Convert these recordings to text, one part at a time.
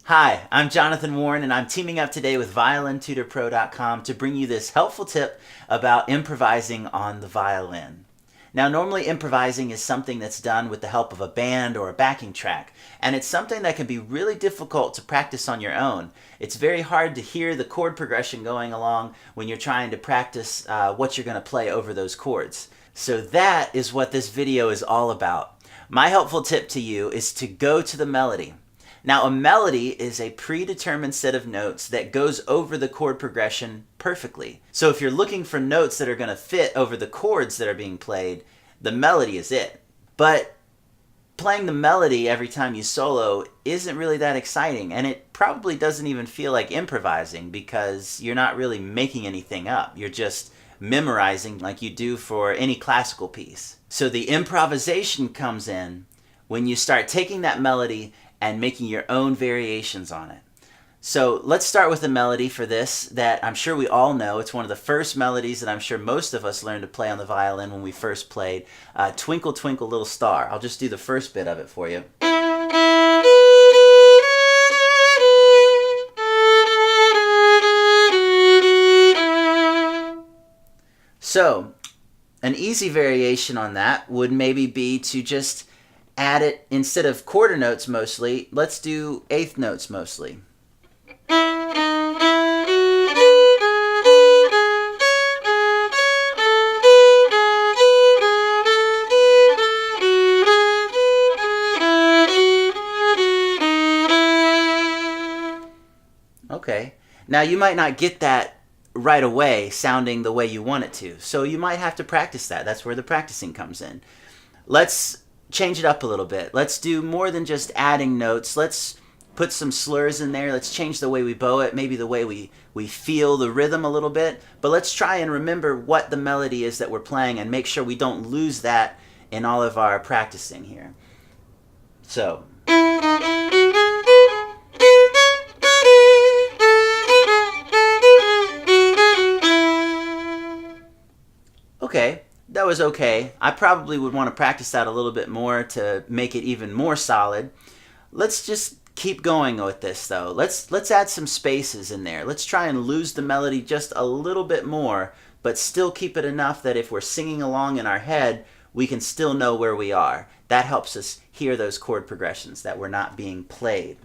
Hi, I'm Jonathan Warren, and I'm teaming up today with ViolinTutorPro.com to bring you this helpful tip about improvising on the violin. Now, normally improvising is something that's done with the help of a band or a backing track, and it's something that can be really difficult to practice on your own. It's very hard to hear the chord progression going along when you're trying to practice what you're going to play over those chords. So that is what this video is all about. My helpful tip to you is to go to the melody. Now, a melody is a predetermined set of notes that goes over the chord progression perfectly. So if you're looking for notes that are going to fit over the chords that are being played, the melody is it. But playing the melody every time you solo isn't really that exciting, and it probably doesn't even feel like improvising because you're not really making anything up. You're just memorizing like you do for any classical piece. So the improvisation comes in when you start taking that melody and making your own variations on it. So let's start with a melody for this that I'm sure we all know. It's one of the first melodies that I'm sure most of us learned to play on the violin when we first played, Twinkle Twinkle Little Star. I'll just do the first bit of it for you. So an easy variation on that would maybe be to just add it, instead of quarter notes mostly, let's do eighth notes mostly. Okay, now you might not get that right away sounding the way you want it to, so you might have to practice that. That's where the practicing comes in. Let's change it up a little bit. Let's do more than just adding notes. Let's put some slurs in there. Let's change the way we bow it, maybe the way we feel the rhythm a little bit. But let's try and remember what the melody is that we're playing and make sure we don't lose that in all of our practicing here. So. Okay. That was okay. I probably would want to practice that a little bit more to make it even more solid. Let's just keep going with this though. Let's add some spaces in there. Let's try and lose the melody just a little bit more, but still keep it enough that if we're singing along in our head, we can still know where we are. That helps us hear those chord progressions that were not being played.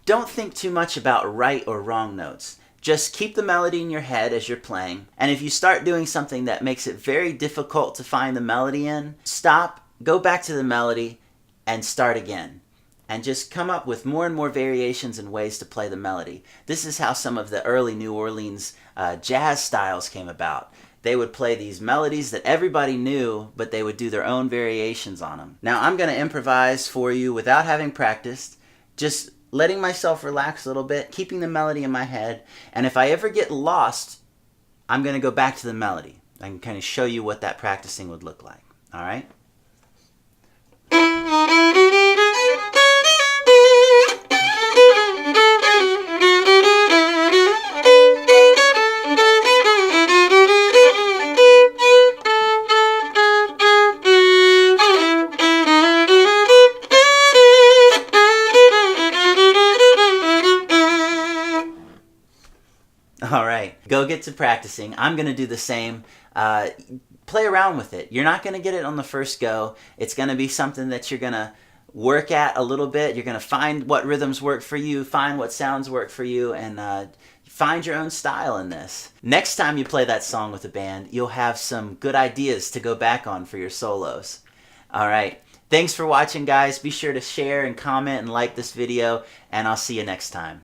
Don't think too much about right or wrong notes. Just keep the melody in your head as you're playing, and if you start doing something that makes it very difficult to find the melody in, stop, go back to the melody, and start again. And just come up with more and more variations and ways to play the melody. This is how some of the early New Orleans jazz styles came about. They would play these melodies that everybody knew, but they would do their own variations on them. Now I'm going to improvise for you without having practiced, just letting myself relax a little bit, keeping the melody in my head, and if I ever get lost, I'm going to go back to the melody. I can kind of show you what that practicing would look like. All right? All right, go get to practicing. I'm going to do the same. Play around with it. You're not going to get it on the first go. It's going to be something that you're going to work at a little bit. You're going to find what rhythms work for you, find what sounds work for you, and find your own style in this. Next time you play that song with a band, you'll have some good ideas to go back on for your solos. All right, thanks for watching, guys. Be sure to share and comment and like this video, and I'll see you next time.